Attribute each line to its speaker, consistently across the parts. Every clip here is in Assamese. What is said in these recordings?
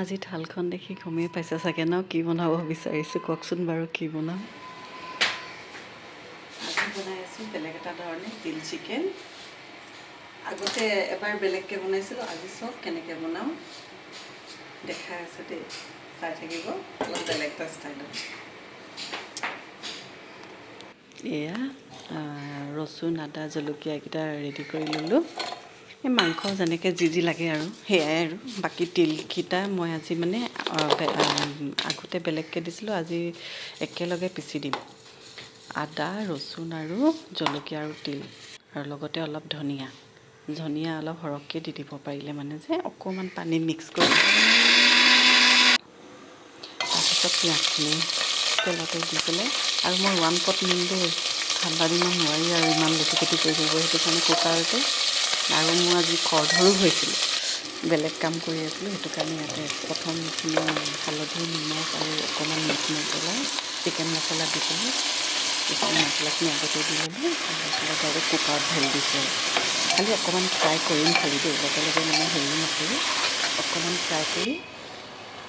Speaker 1: আজি থালখন দেখি গমেই পাইছে চাগে ন কি বনাব বিচাৰিছোঁ কওকচোন বাৰু কি বনাম আজি বনাই আছোঁ বেলেগ এটা ধৰণে তিল চিকেন আগতে এবাৰ বেলেগকৈ বনাইছিলোঁ আজি চব কেনেকৈ বনাওঁ দেখাই আছে দেই চাই থাকিব অলপ বেলেগ এটা ষ্টাইলত এয়া ৰচুন আদা জলকীয়া এইকেইটা ৰেডি কৰি ল'লোঁ এই মাংস যেনেকৈ যি লাগে আৰু সেয়াই আৰু বাকী তিলকেইটা মই আজি মানে আগতে বেলেগকৈ দিছিলোঁ আজি একেলগে পিচি দিম আদা ৰচুন আৰু জলকীয়া আৰু তিল আৰু লগতে অলপ ধনিয়া অলপ সৰহকৈ দি দিব পাৰিলে মানে যে অকণমান পানী মিক্স কৰি তাৰপিছত পিঁয়াজখিনি তেলতে দি পেলাই আৰু মই ওৱান পট নিম দেই ঠাণ্ডা দিনত নোৱাৰি আৰু ইমান লেটি পেটি কৰি থাকিব সেইটো কাৰণে কুকাৰতে আৰু মোৰ আজি খৰধৰো হৈছিল বেলেগ কাম কৰি আছিলোঁ সেইটো কাৰণে ইয়াতে প্ৰথম এইখিনি হালধি নিমখ আৰু অকণমান মিট মছলা চিকেন মছলা দি পেলাই এইখিনি মছলাখিনি আগতে দি ল'লোঁ তাৰপিছত ডাইৰেক্ট কুকাৰত ঢালি দিছোঁ খালি অকণমান ফ্ৰাই কৰিম খালি দেই লগে লগে মানে হেৰি নকৰোঁ অকণমান ফ্ৰাই কৰি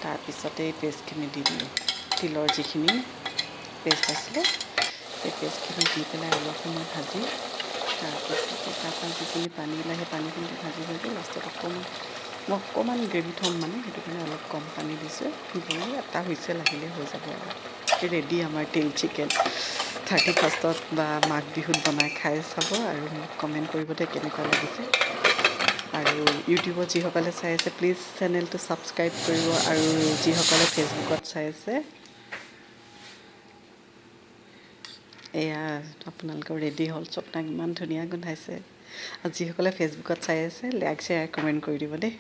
Speaker 1: তাৰপিছতে এই পেষ্টখিনি দি দিলোঁ তিলৰ যিখিনি পেষ্ট আছিলে সেই পেষ্টখিনি দি পেলাই অলপ সময় ভাজি তাৰপিছতে তাৰপৰা যিখিনি পানী ওলাই সেই পানীখিনি ভাজি লাষ্টত মই অকণমান গ্ৰেভি থ'ম মানে সেইটো কাৰণে অলপ কম পানী দিছোঁ দি এটা হুইচেল আহিলে হৈ যাব আৰু ৰেডি আমাৰ তিল চিকেন 31st বা মাঘ বিহুত বনাই খাই চাব আৰু মোক কমেণ্ট কৰিব দেই কেনেকুৱা লাগিছে আৰু ইউটিউবত যিসকলে চাই আছে প্লিজ চেনেলটো ছাবস্ক্ৰাইব কৰিব আৰু যিসকলে ফেচবুকত চাই আছে এয়া আপোনালোকৰ ৰেডি হ'ল চকনাক ইমান ধুনীয়া গোন্ধাইছে আৰু যিসকলে ফেচবুকত চাই আছে লাইক শ্বেয়াৰ কমেণ্ট কৰি দিব দেই